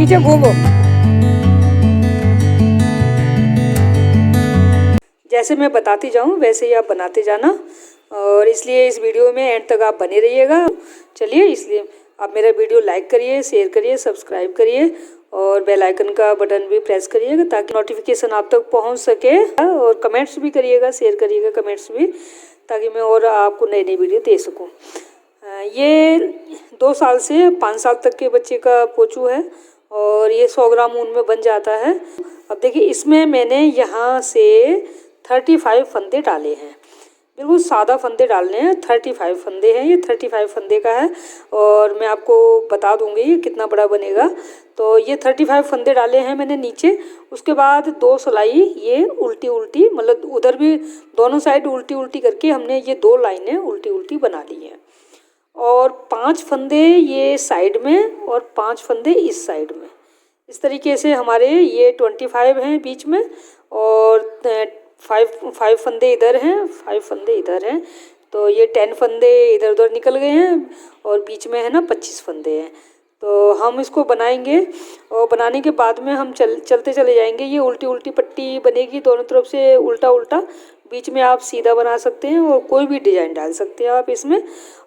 पीछे घूमो। जैसे मैं बताती जाऊँ वैसे ही आप बनाते जाना, और इसलिए इस वीडियो में एंड तक आप बने रहिएगा। चलिए, इसलिए आप मेरा वीडियो लाइक करिए, शेयर करिए, सब्सक्राइब करिए और बेल आइकन का बटन भी प्रेस करिएगा ताकि नोटिफिकेशन आप तक पहुंच सके। और कमेंट्स भी करिएगा, शेयर करिएगा कमेंट्स भी, ताकि मैं और आपको नई नई वीडियो दे सकूं। ये 2 साल से 5 साल तक के बच्चे का पोचू है और ये 100 ग्राम ऊन में बन जाता है। अब देखिए, इसमें मैंने यहाँ से 35 फंदे डाले हैं। बिल्कुल सादा फंदे डालने हैं। 35 फंदे हैं, ये 35 फंदे का है और मैं आपको बता दूंगी ये कितना बड़ा बनेगा। तो ये 35 फंदे डाले हैं मैंने नीचे। उसके बाद 2 सिलाई ये उल्टी उल्टी, मतलब उधर भी दोनों साइड उल्टी उल्टी करके हमने ये 2 लाइनें उल्टी उल्टी बना ली हैं। और 5 फंदे ये साइड में और 5 फंदे इस साइड में। इस तरीके से हमारे ये 25 हैं बीच में, और 5 फंदे इधर हैं, 5 फंदे इधर हैं। तो ये 10 फंदे इधर उधर निकल गए हैं और बीच में है ना 25 फंदे हैं। तो हम इसको बनाएंगे और बनाने के बाद में हम चलते चले जाएंगे। ये उल्टी उल्टी पट्टी बनेगी दोनों तरफ से, उल्टा उल्टा। बीच में आप सीधा बना सकते हैं और कोई भी डिज़ाइन डाल सकते हैं आप इसमें।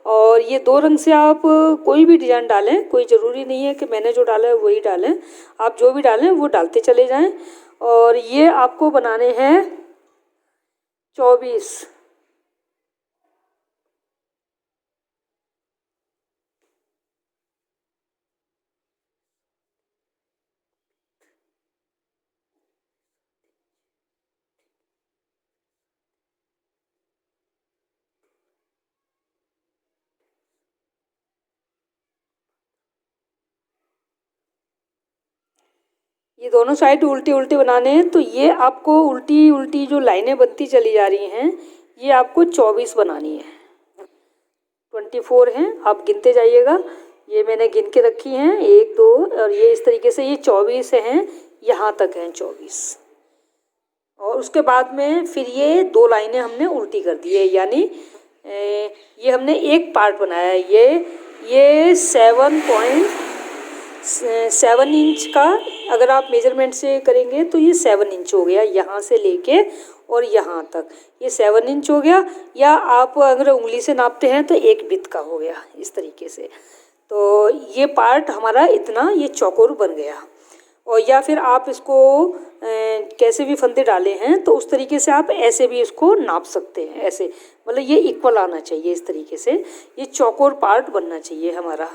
और ये 2 रंग से आप कोई भी डिज़ाइन डालें, कोई ज़रूरी नहीं है कि मैंने जो डाला है वही डालें। आप जो भी डालें वो डालते चले जाएं। और ये आपको बनाने हैं 24। ये दोनों साइड उल्टी उल्टी बनाने हैं। तो ये आपको उल्टी उल्टी जो लाइनें बनती चली जा रही हैं, ये आपको 24 बनानी है। 24 हैं, आप गिनते जाइएगा। ये मैंने गिन के रखी हैं 1 2, और ये इस तरीके से ये 24 हैं, यहाँ तक हैं 24। और उसके बाद में फिर ये 2 लाइनें हमने उल्टी कर दी है, यानी ये हमने एक पार्ट बनाया है। ये 7 इंच का अगर आप मेजरमेंट से करेंगे तो ये 7 इंच हो गया, यहाँ से लेके और यहाँ तक ये 7 इंच हो गया। या आप अगर उंगली से नापते हैं तो 1 बित का हो गया, इस तरीके से। तो ये पार्ट हमारा इतना ये चौकोर बन गया। और या फिर आप इसको कैसे भी फंदे डाले हैं तो उस तरीके से आप ऐसे भी इसको नाप सकते हैं। ऐसे मतलब ये इक्वल आना चाहिए, इस तरीके से ये चौकोर पार्ट बनना चाहिए हमारा,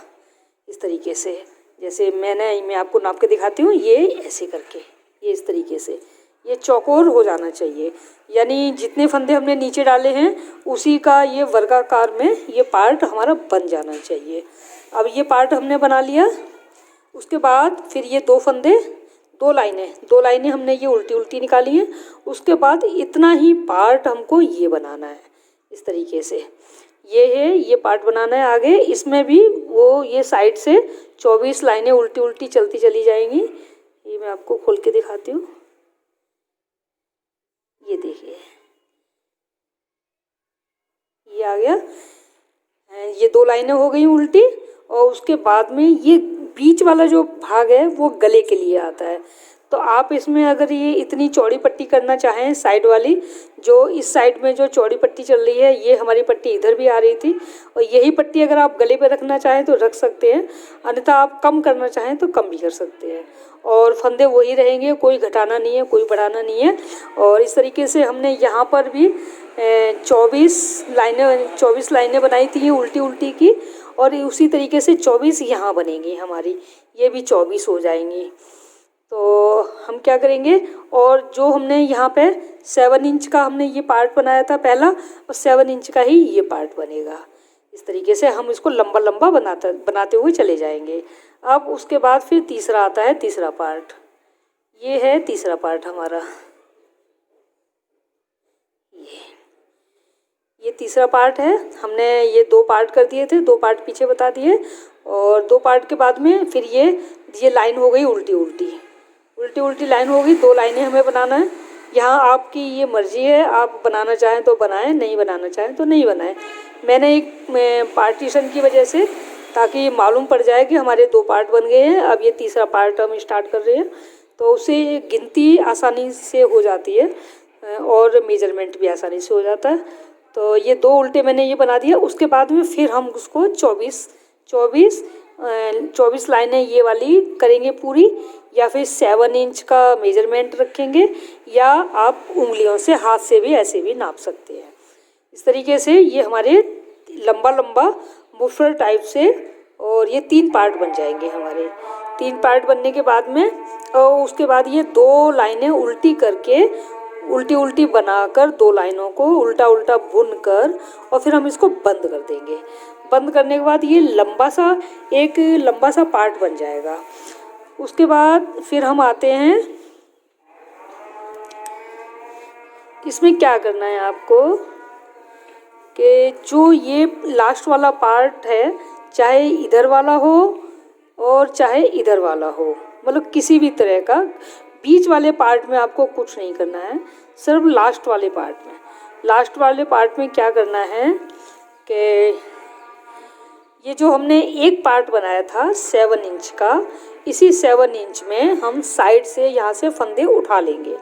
इस तरीके से। जैसे मैं आपको नाप के दिखाती हूँ, ये ऐसे करके, ये इस तरीके से ये चौकोर हो जाना चाहिए। यानी जितने फंदे हमने नीचे डाले हैं उसी का ये वर्गाकार में ये पार्ट हमारा बन जाना चाहिए। अब ये पार्ट हमने बना लिया। उसके बाद फिर ये 2 फंदे, 2 लाइनें हमने ये उल्टी उल्टी निकाली हैं। उसके बाद इतना ही पार्ट हमको ये बनाना है, इस तरीके से। ये है, ये पार्ट बनाना है आगे। इसमें भी वो ये साइड से 24 लाइनें उल्टी उल्टी चलती चली जाएंगी। ये मैं आपको खोल के दिखाती हूँ। ये देखिए, ये आ गया। ये 2 लाइनें हो गई उल्टी। और उसके बाद में ये बीच वाला जो भाग है वो गले के लिए आता है। तो आप इसमें अगर ये इतनी चौड़ी पट्टी करना चाहें, साइड वाली जो इस साइड में जो चौड़ी पट्टी चल रही है, ये हमारी पट्टी इधर भी आ रही थी, और यही पट्टी अगर आप गले पे रखना चाहें तो रख सकते हैं, अन्यथा आप कम करना चाहें तो कम भी कर सकते हैं। और फंदे वही रहेंगे, कोई घटाना नहीं है, कोई बढ़ाना नहीं है। और इस तरीके से हमने यहाँ पर भी 24 लाइनें बनाई थी उल्टी उल्टी की, और उसी तरीके से 24 यहाँ बनेंगी हमारी, ये भी 24 हो जाएंगी। तो हम क्या करेंगे, और जो हमने यहाँ पे 7 इंच का हमने ये पार्ट बनाया था पहला, और 7 इंच का ही ये पार्ट बनेगा। इस तरीके से हम इसको लंबा लंबा बनाते हुए चले जाएंगे। अब उसके बाद फिर तीसरा आता है, तीसरा पार्ट। ये है तीसरा पार्ट हमारा। ये तीसरा पार्ट है। हमने ये 2 पार्ट कर दिए थे, 2 पार्ट पीछे बता दिए। और 2 पार्ट के बाद में फिर ये लाइन हो गई उल्टी उल्टी लाइन हो गई। 2 लाइनें हमें बनाना है। यहाँ आपकी ये मर्जी है, आप बनाना चाहें तो बनाएं, नहीं बनाना चाहें तो नहीं बनाएं। मैंने एक पार्टीशन की वजह से ताकि ये मालूम पड़ जाए कि हमारे 2 पार्ट बन गए हैं। अब ये तीसरा पार्ट हम स्टार्ट कर रहे हैं, तो उससे गिनती आसानी से हो जाती है और मेजरमेंट भी आसानी से हो जाता है। तो ये 2 उल्टे मैंने ये बना दिया। उसके बाद में फिर हम उसको 24 लाइनें ये वाली करेंगे पूरी, या फिर 7 इंच का मेजरमेंट रखेंगे, या आप उंगलियों से हाथ से भी ऐसे भी नाप सकते हैं। इस तरीके से ये हमारे लंबा लंबा मुफलर टाइप से, और ये 3 पार्ट बन जाएंगे हमारे। 3 पार्ट बनने के बाद में और उसके बाद ये 2 लाइनें उल्टी करके, उल्टी उल्टी बनाकर 2 लाइनों को उल्टा उल्टा बुन कर, और फिर हम इसको बंद कर देंगे। बंद करने के बाद ये एक लंबा सा पार्ट बन जाएगा। उसके बाद फिर हम आते हैं, इसमें क्या करना है आपको कि जो ये लास्ट वाला पार्ट है, चाहे इधर वाला हो और चाहे इधर वाला हो, मतलब किसी भी तरह का, बीच वाले पार्ट में आपको कुछ नहीं करना है, सिर्फ लास्ट वाले पार्ट में। लास्ट वाले पार्ट में क्या करना है कि ये जो हमने एक पार्ट बनाया था 7 इंच का, इसी 7 इंच में हम साइड से यहाँ से फंदे उठा लेंगे।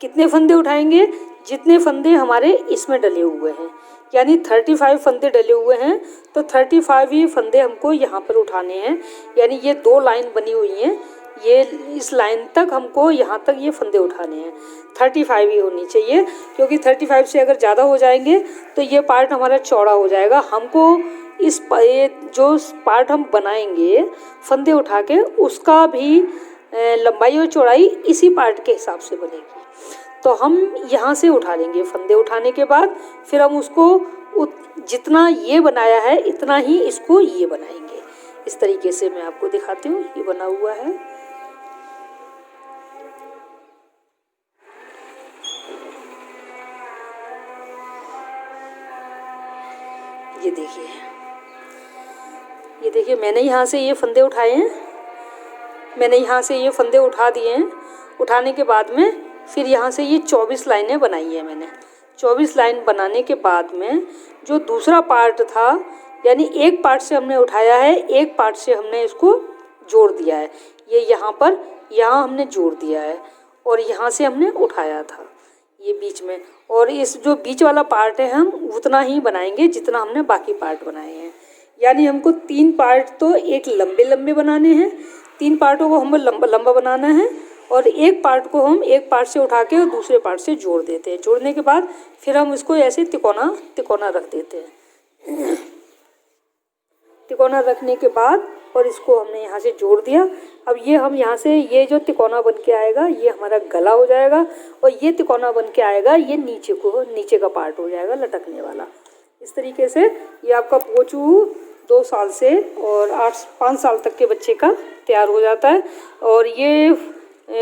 कितने फंदे उठाएंगे? जितने फंदे हमारे इसमें डले हुए हैं, यानी 35 फंदे डले हुए हैं, तो 35 ही फंदे हमको यहाँ पर उठाने हैं। यानी ये 2 लाइन बनी हुई हैं, ये इस लाइन तक हमको यहाँ तक ये फंदे उठाने हैं। 35 ही होनी चाहिए, क्योंकि 35 से अगर ज़्यादा हो जाएंगे तो ये पार्ट हमारा चौड़ा हो जाएगा। हमको ये जो पार्ट हम बनाएंगे फंदे उठा के, उसका भी लंबाई और चौड़ाई इसी पार्ट के हिसाब से बनेगी। तो हम यहाँ से उठा लेंगे। फंदे उठाने के बाद फिर हम उसको जितना ये बनाया है इतना ही इसको ये बनाएंगे। इस तरीके से मैं आपको दिखाती हूँ, ये बना हुआ है। ये देखिए मैंने यहाँ से ये फंदे उठाए हैं, मैंने यहाँ से ये फंदे उठा दिए हैं। उठाने के बाद में फिर यहाँ से ये 24 लाइनें बनाई है मैंने। 24 लाइन बनाने के बाद में जो दूसरा पार्ट था, यानी एक पार्ट से हमने उठाया है, एक पार्ट से हमने इसको जोड़ दिया है। ये यहाँ हमने जोड़ दिया है, और यहाँ से हमने उठाया था ये बीच में। और इस जो बीच वाला पार्ट है हम उतना ही बनाएंगे जितना हमने बाकी पार्ट बनाए हैं। यानी हमको 3 पार्ट तो एक लंबे लंबे बनाने हैं, 3 पार्टों को हमें लंबा लंबा बनाना है, और एक पार्ट को हम एक पार्ट से उठा के और दूसरे पार्ट से जोड़ देते हैं। जोड़ने के बाद फिर हम इसको ऐसे तिकोना तिकोना रख देते हैं। तिकोना रखने के बाद और इसको हमने यहाँ से जोड़ दिया। अब ये हम यहाँ से ये जो तिकोना बन के आएगा ये हमारा गला हो जाएगा, और ये तिकोना बन के आएगा ये नीचे का पार्ट हो जाएगा लटकने वाला। इस तरीके से ये आपका पोंचू 2 साल से और 5 साल तक के बच्चे का तैयार हो जाता है। और ये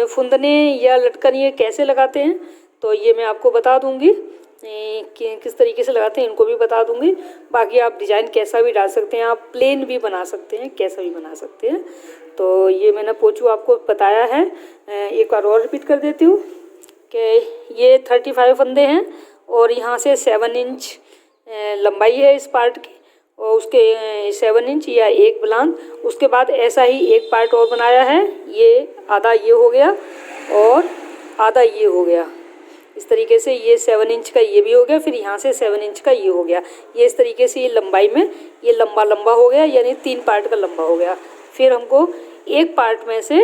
फुंदने या लटकन ये कैसे लगाते हैं तो ये मैं आपको बता दूंगी कि किस तरीके से लगाते हैं, इनको भी बता दूंगी। बाकी आप डिज़ाइन कैसा भी डाल सकते हैं, आप प्लेन भी बना सकते हैं, कैसा भी बना सकते हैं। तो ये मैंने पोंचू आपको बताया है। एक बार और रिपीट कर देती हूँ कि ये 35 फंदे हैं और यहाँ से 7 इंच लंबाई है इस पार्ट की, और उसके 7 इंच या एक बुलंद। उसके बाद ऐसा ही एक पार्ट और बनाया है, ये आधा ये हो गया और आधा ये हो गया। इस तरीके से ये 7 इंच का ये भी हो गया, फिर यहाँ से 7 इंच का ये हो गया। ये इस तरीके से ये लंबाई में ये लंबा लंबा हो गया, यानी 3 पार्ट का लंबा हो गया। फिर हमको एक पार्ट में से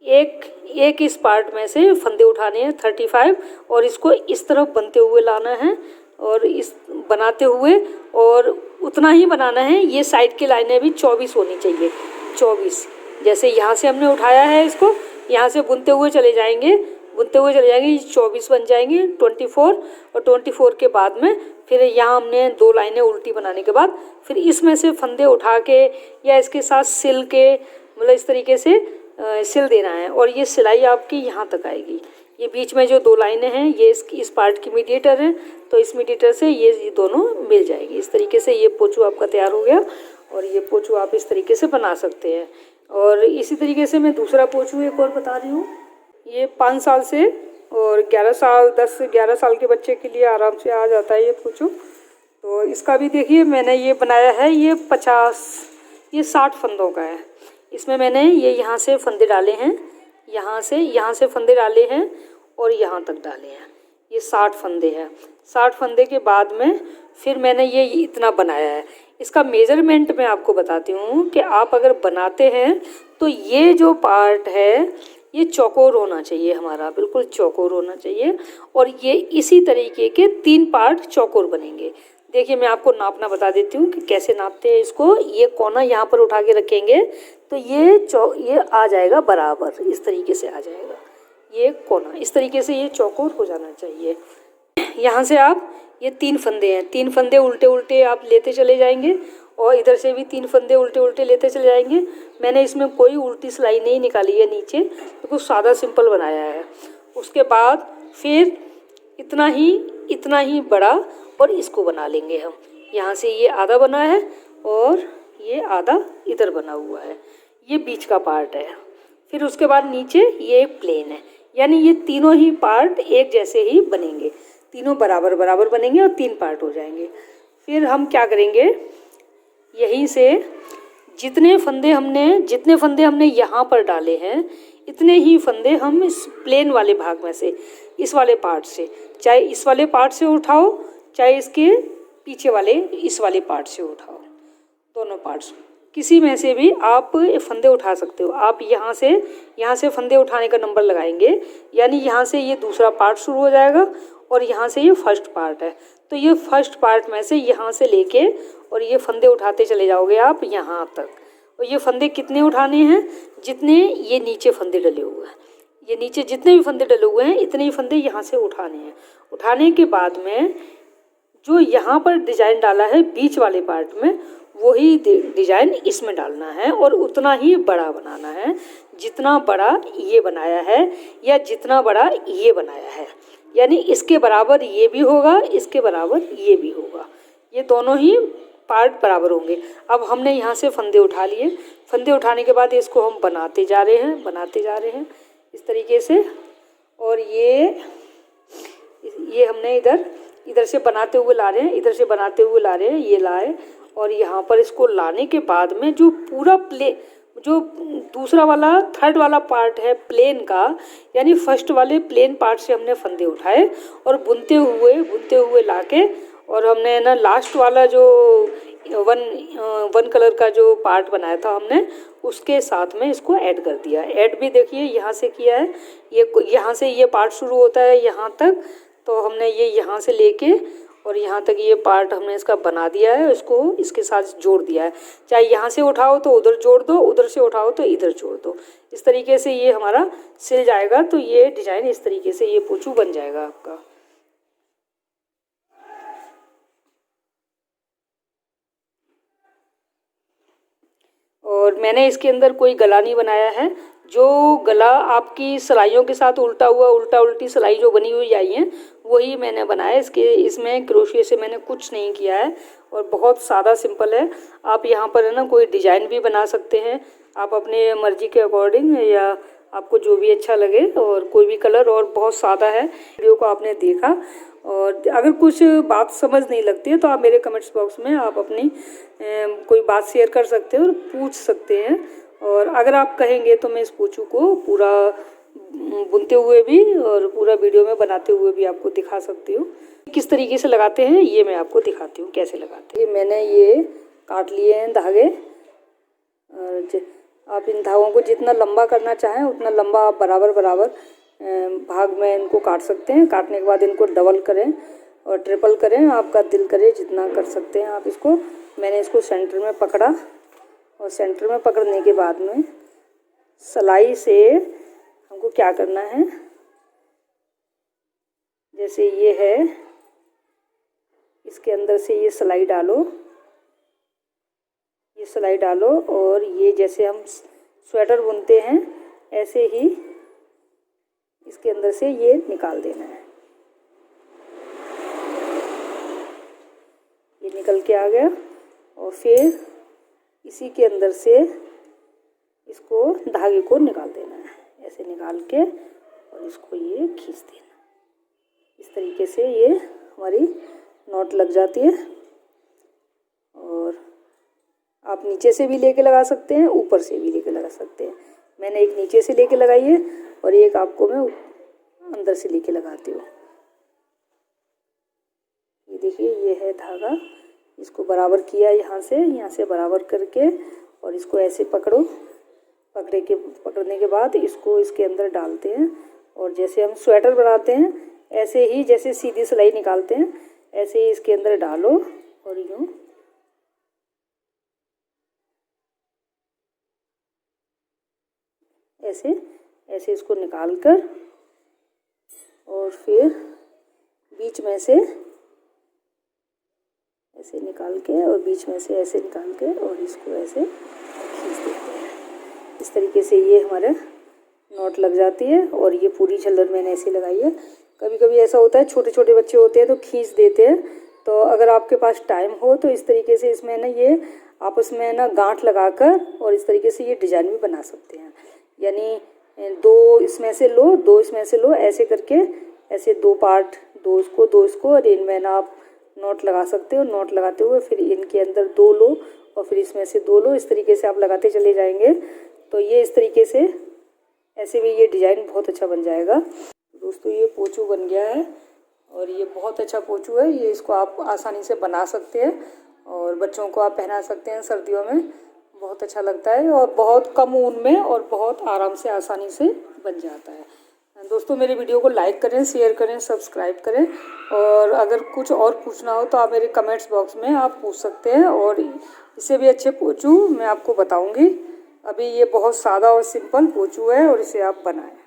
एक इस पार्ट में से फंदे उठाने हैं 35, और इसको इस तरफ बनते हुए लाना है और इस बनाते हुए, और उतना ही बनाना है। ये साइड की लाइनें भी 24 होनी चाहिए। 24 जैसे यहाँ से हमने उठाया है, इसको यहाँ से बुनते हुए चले जाएंगे, 24 बन जाएंगे। 24 और 24 के बाद में फिर यहाँ हमने 2 लाइनें उल्टी बनाने के बाद फिर इसमें से फंदे उठा के या इसके साथ सिल के, मतलब इस तरीके से सिल देना है। और ये सिलाई आपकी यहाँ तक आएगी। ये बीच में जो 2 लाइनें हैं ये इस पार्ट की मीडिएटर है, तो इस मीडिएटर से ये दोनों मिल जाएगी। इस तरीके से ये पोंचू आपका तैयार हो गया, और ये पोंचू आप इस तरीके से बना सकते हैं। और इसी तरीके से मैं दूसरा पोंचू एक और बता रही हूँ। ये 5 साल से और 11 साल 10 से 11 साल के बच्चे के लिए आराम से आ जाता है ये पोंचू। तो इसका भी देखिए मैंने ये बनाया है, ये 60 फंदों का है। इसमें मैंने ये यहाँ से फंदे डाले हैं, यहाँ से फंदे डाले हैं और यहाँ तक डाले हैं। ये 60 फंदे हैं। 60 फंदे के बाद में फिर मैंने ये इतना बनाया है। इसका मेज़रमेंट मैं आपको बताती हूँ कि आप अगर बनाते हैं तो ये जो पार्ट है ये चौकोर होना चाहिए, हमारा बिल्कुल चौकोर होना चाहिए। और ये इसी तरीके के 3 पार्ट चौकोर बनेंगे। देखिए मैं आपको नापना बता देती हूँ कि कैसे नापते हैं इसको। ये कोना यहाँ पर उठा के रखेंगे तो ये आ जाएगा बराबर, इस तरीके से आ जाएगा ये कोना, इस तरीके से ये चौकोर हो जाना चाहिए। यहाँ से आप ये 3 फंदे हैं, 3 फंदे उल्टे उल्टे आप लेते चले जाएंगे और इधर से भी 3 फंदे उल्टे उल्टे लेते चले जाएंगे। मैंने इसमें कोई उल्टी सिलाई नहीं निकाली है नीचे, बिल्कुल सादा सिंपल बनाया है। उसके बाद फिर इतना ही बड़ा और इसको बना लेंगे हम। यहाँ से ये आधा बना है और ये आधा इधर बना हुआ है, ये बीच का पार्ट है। फिर उसके बाद नीचे ये एक प्लेन है, यानी ये तीनों ही पार्ट एक जैसे ही बनेंगे, तीनों बराबर बराबर बनेंगे और 3 पार्ट हो जाएंगे। फिर हम क्या करेंगे, यहीं से जितने फंदे हमने यहाँ पर डाले हैं इतने ही फंदे हम इस प्लेन वाले भाग में से, इस वाले पार्ट से, चाहे इस वाले पार्ट से उठाओ चाहे इसके पीछे वाले इस वाले पार्ट से उठाओ, दोनों पार्ट्स किसी में से भी आप फंदे उठा सकते हो। आप यहाँ से फंदे उठाने का नंबर लगाएंगे, यानी यहाँ से ये दूसरा पार्ट शुरू हो जाएगा और यहाँ से ये फर्स्ट पार्ट है। तो ये फर्स्ट पार्ट में से यहाँ से लेके और ये फंदे उठाते चले जाओगे आप यहाँ तक। और ये फंदे कितने उठाने हैं, जितने ये नीचे फंदे डले हुए हैं, ये नीचे जितने भी फंदे डले हुए हैं इतने ही फंदे यहाँ से उठाने हैं। उठाने के बाद में जो यहाँ पर डिजाइन डाला है बीच वाले पार्ट में, वही डिजाइन इसमें डालना है और उतना ही बड़ा बनाना है जितना बड़ा ये बनाया है या जितना बड़ा ये बनाया है। यानी इसके बराबर ये भी होगा, इसके बराबर ये भी होगा, ये दोनों ही पार्ट बराबर होंगे। अब हमने यहाँ से फंदे उठा लिए, फंदे उठाने के बाद इसको हम बनाते जा रहे हैं इस तरीके से। और ये हमने इधर से बनाते हुए ला रहे हैं, ये लाए। और यहाँ पर इसको लाने के बाद में जो पूरा जो दूसरा वाला थर्ड वाला पार्ट है प्लेन का, यानी फर्स्ट वाले प्लेन पार्ट से हमने फंदे उठाए और बुनते हुए लाके, और हमने ना लास्ट वाला जो वन कलर का जो पार्ट बनाया था हमने उसके साथ में इसको ऐड कर दिया। ऐड भी देखिए यहाँ से किया है, यहाँ से ये पार्ट शुरू होता है यहाँ तक, तो हमने ये यहाँ से लेके और यहाँ तक ये पार्ट हमने इसका बना दिया है, इसको इसके साथ जोड़ दिया है। चाहे यहाँ से उठाओ तो उधर जोड़ दो, उधर से उठाओ तो इधर जोड़ दो, इस तरीके से ये हमारा सिल जाएगा। तो ये डिजाइन इस तरीके से ये पोंछू बन जाएगा आपका। और मैंने इसके अंदर कोई गला नहीं बनाया है। जो गला आपकी सिलाइयों के साथ उल्टा उल्टी सिलाई जो बनी हुई आई है वही मैंने बनाया। इसमें क्रोशिया से मैंने कुछ नहीं किया है और बहुत सादा सिंपल है। आप यहाँ पर है ना कोई डिजाइन भी बना सकते हैं आप अपने मर्जी के अकॉर्डिंग, या आपको जो भी अच्छा लगे, और कोई भी कलर, और बहुत सादा है। वीडियो को आपने देखा और अगर कुछ बात समझ नहीं लगती है तो आप मेरे कमेंट्स बॉक्स में आप अपनी कोई बात शेयर कर सकते हैं और पूछ सकते हैं। और अगर आप कहेंगे तो मैं इस पोंछू को पूरा बुनते हुए भी और पूरा वीडियो में बनाते हुए भी आपको दिखा सकती हूँ। किस तरीके से लगाते हैं ये मैं आपको दिखाती हूँ कैसे लगाते हैं। मैंने ये काट लिए हैं धागे, और आप इन धागों को जितना लंबा करना चाहें उतना लंबा आप बराबर भाग में इनको काट सकते हैं। काटने के बाद इनको डबल करें और ट्रिपल करें, आपका दिल करे जितना कर सकते हैं आप इसको। मैंने इसको सेंटर में पकड़ा और सेंटर में पकड़ने के बाद में सिलाई से हमको क्या करना है, जैसे ये है इसके अंदर से ये सिलाई डालो, और ये जैसे हम स्वेटर बुनते हैं ऐसे ही इसके अंदर से ये निकाल देना है। ये निकल के आ गया और फिर इसी के अंदर से इसको धागे को निकाल देना है, ऐसे निकाल के और इसको ये खींच देना। इस तरीके से ये हमारी नॉट लग जाती है। और आप नीचे से भी लेके लगा सकते हैं, ऊपर से भी लेके लगा सकते हैं। मैंने एक नीचे से लेके लगाई है और एक आपको मैं अंदर से लेके लगाती हूँ। ये देखिए, ये है धागा, इसको बराबर किया यहाँ से बराबर करके और इसको ऐसे पकड़ो। पकड़ने के बाद इसको इसके अंदर डालते हैं और जैसे हम स्वेटर बनाते हैं ऐसे ही, जैसे सीधी सिलाई निकालते हैं ऐसे ही इसके अंदर डालो और यूँ ऐसे इसको निकाल कर और फिर बीच में से ऐसे निकाल के और बीच में से ऐसे निकाल के और इसको ऐसे खींच देते हैं। इस तरीके से ये हमारा नॉट लग जाती है और ये पूरी झल्लर मैंने ऐसे लगाई है। कभी कभी ऐसा होता है छोटे छोटे बच्चे होते हैं तो खींच देते हैं, तो अगर आपके पास टाइम हो तो इस तरीके से इसमें ना ये आपस में ना गांठ लगाकर और इस तरीके से ये डिजाइन भी बना सकते हैं। यानी दो इसमें से लो ऐसे करके, ऐसे दो पार्ट, दो इसको और इनमें ना आप नॉट लगा सकते हो। नॉट लगाते हुए फिर इनके अंदर दो लो और फिर इसमें से दो लो, इस तरीके से आप लगाते चले जाएंगे तो ये इस तरीके से ऐसे भी ये डिज़ाइन बहुत अच्छा बन जाएगा। दोस्तों ये पोंचू बन गया है और ये बहुत अच्छा पोंचू है। ये इसको आप आसानी से बना सकते हैं और बच्चों को आप पहना सकते हैं सर्दियों में, बहुत अच्छा लगता है और बहुत कम ऊन में और बहुत आराम से आसानी से बन जाता है। दोस्तों मेरे वीडियो को लाइक करें, शेयर करें, सब्सक्राइब करें और अगर कुछ और पूछना हो तो आप मेरे कमेंट्स बॉक्स में आप पूछ सकते हैं और इससे भी अच्छे पोंचू मैं आपको बताऊंगी। अभी ये बहुत सादा और सिंपल पोंचू है और इसे आप बनाएं।